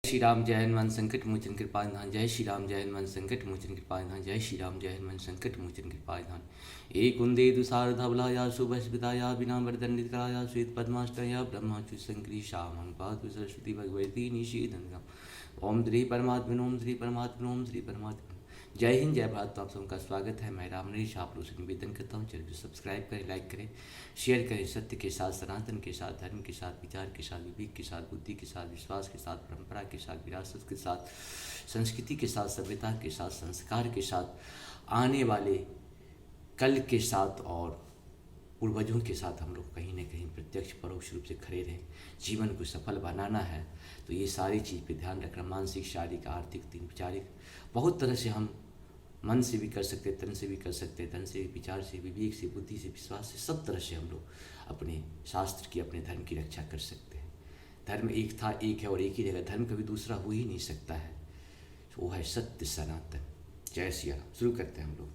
श्री राम जय हनुमान संकट मोचन कृपा निधान। जय श्री राम जय हनुमान संकट मोचन कृपा निधान। जय श्री राम जय हनुमान संकट मोचन कृपा निधान। एक कुंदे दुसार धवलाया शुभस्मिताया बिना वरदंडिताया श्वेत पद्माष्टया ब्रह्माच्युत संकरी श्यामं पातु सरस्वती भगवती निषेधन। ओम श्री परमात्मन ओम श्री परमात्मन ओम श्री परमात्मन। जय हिंद जय भारत। तो आप सबका स्वागत है। मैं राम नरेश आप लोग से निवेदन करता हूँ, चैनल को सब्सक्राइब करें, लाइक करें, शेयर करें। सत्य के साथ, सनातन के साथ, धर्म के साथ, विचार के साथ, विवेक के साथ, बुद्धि के साथ, विश्वास के साथ, परंपरा के साथ, विरासत के साथ, संस्कृति के साथ, सभ्यता के साथ, संस्कार के साथ, आने वाले कल के साथ और पूर्वजों के साथ हम लोग कहीं ना कहीं प्रत्यक्ष परोक्ष रूप से खड़े रहें। जीवन को सफल बनाना है तो ये सारी चीज़ पे ध्यान रखना। मानसिक, शारीरिक, आर्थिक, तीन विचारिक, बहुत तरह से हम मन से भी कर सकते, तन से भी कर सकते, धन से, विचार से, विवेक से, बुद्धि से, विश्वास से, सब तरह से हम लोग अपने शास्त्र की, अपने धर्म की रक्षा कर सकते हैं। धर्म एक था, एक है और एक ही रहेगा। धर्म कभी दूसरा हो ही नहीं सकता है। वो है सत्य सनातन। जय श्री राम। शुरू करते हैं हम लोग।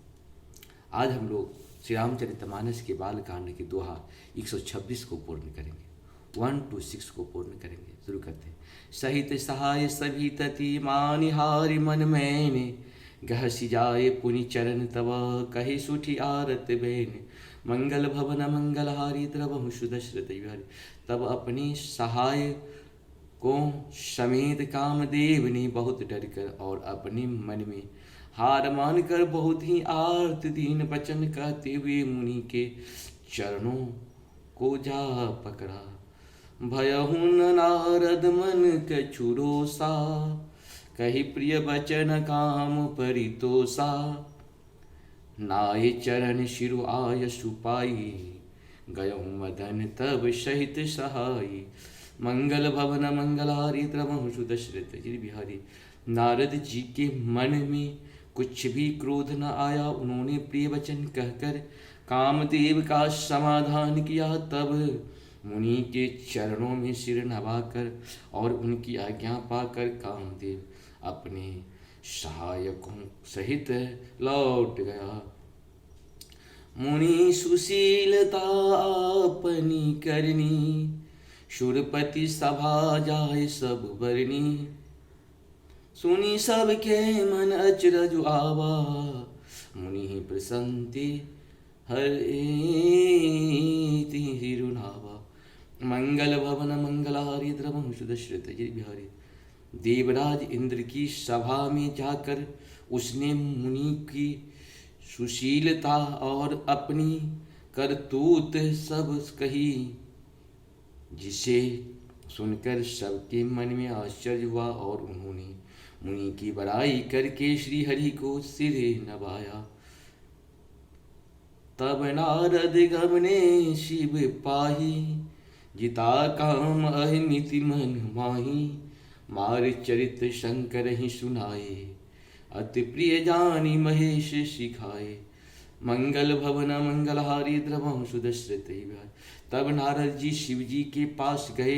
आज हम लोग श्री रामचरितमानस के बालकांड के दोहा 126 को पूर्ण करेंगे। 1 to 6 को पूर्ण करेंगे। शुरू करते हैं। सहित सहाय सभी तति मानिहारि मन मैंने, गहसी जाए पुनि चरण तब कही सुठी आरत बेन। मंगल भवन मंगलहारी द्रवहु सुदशरथ बिहारी। तब अपनी सहाय को समेत कामदेव ने बहुत डर कर और अपने मन में हार मान कर बहुत ही आर्त दीन वचन कहते हुए मुनि के चरणों को जा पकड़ा। भयहु न नारद मन कछुरोसा, कही प्रिय बचन काम परितोषा। नाय चरण शिरु आय सुपाई, गयहु मदन तब सहित सहाई। मंगल भवन मंगलहारी द्रवहु सुदशरथ बिहारी। नारद जी के मन में कुछ भी क्रोध न आया। उन्होंने प्रिय वचन कहकर कामदेव का समाधान किया। तब मुनि के चरणों में सिर नवाकर और उनकी आज्ञा पाकर कामदेव अपने सहायकों सहित लौट गया। मुनि सुशीलता अपनी करनी, शूरपति सभा जाय सब बरनी। सुनी सबके मन अचरज आवा, मुनि प्रसन्नति हरे हिरुनावा। मंगल भवन मंगलहारी द्रवहु सुदशरथ बिहारी। देवराज इंद्र की सभा में जाकर उसने मुनि की सुशीलता और अपनी करतूत सब कही, जिसे सुनकर सबके मन में आश्चर्य हुआ और उन्होंने मुनि की बड़ाई करके श्री हरि को सिर नवाया। तब नारद गमने शिव पाही, जिता काम अहिमिति मन माही। मार चरित शंकर ही सुनाए, अति प्रिय जानी महेश सिखाए। मंगल भवन मंगलहारी द्रवहु सुदशरथ बिहारी। तब नारद जी शिव जी के पास गए।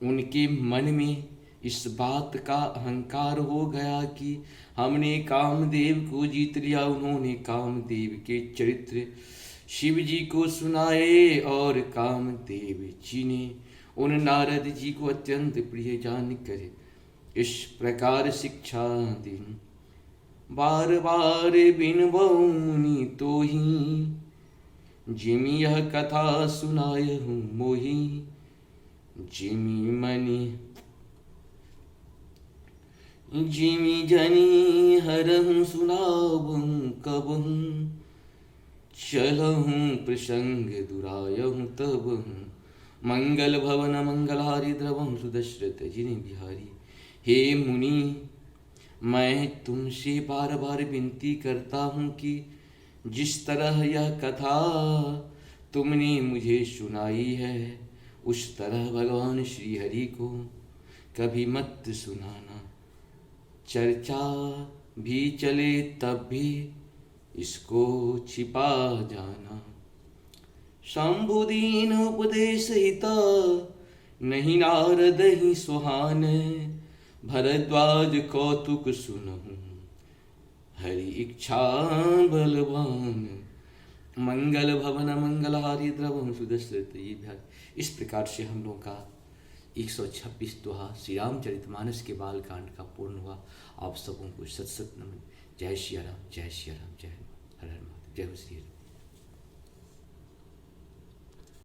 उनके मन में इस बात का अहंकार हो गया कि हमने कामदेव को जीत लिया। उन्होंने कामदेव के चरित्र शिव जी को सुनाए और कामदेव जी ने उन नारद जी को अत्यंत प्रिय जान कर इस प्रकार शिक्षा दी। बार बार बिन मुनि तो ही, जिमि यह कथा सुनाय हूँ मोही। जिमि मनि जिमि जनी हरहूँ सुनावहूँ कबहूँ। चलहूँ प्रसंग दुरायहूँ तबहूँ। मंगल भवन मंगलहारी द्रवहु सुदशरथ बिहारी। हे मुनि, मैं तुमसे बार बार विनती करता हूँ कि जिस तरह यह कथा तुमने मुझे सुनाई है उस तरह भगवान श्री हरि को कभी मत सुनाना। चर्चा भी चले तब भी इसको छिपा जाना। शंभुदीन उपदेश हिता, नहीं नारद ही सुहान। भरद्वाज कौतुक सुनहु, हरि इच्छा बलवान। मंगल भवन मंगलहारी द्रवहु सुदशरथ बिहारी। इस प्रकार से हम लोग का 126 दोहा श्री रामचरितमानस के बालकांड का पूर्ण हुआ। आप सबों को सत सत नमन। जय श्री राम, जय श्री राम, जय हनुमान, हर हर महादेव, जय हो श्री राम।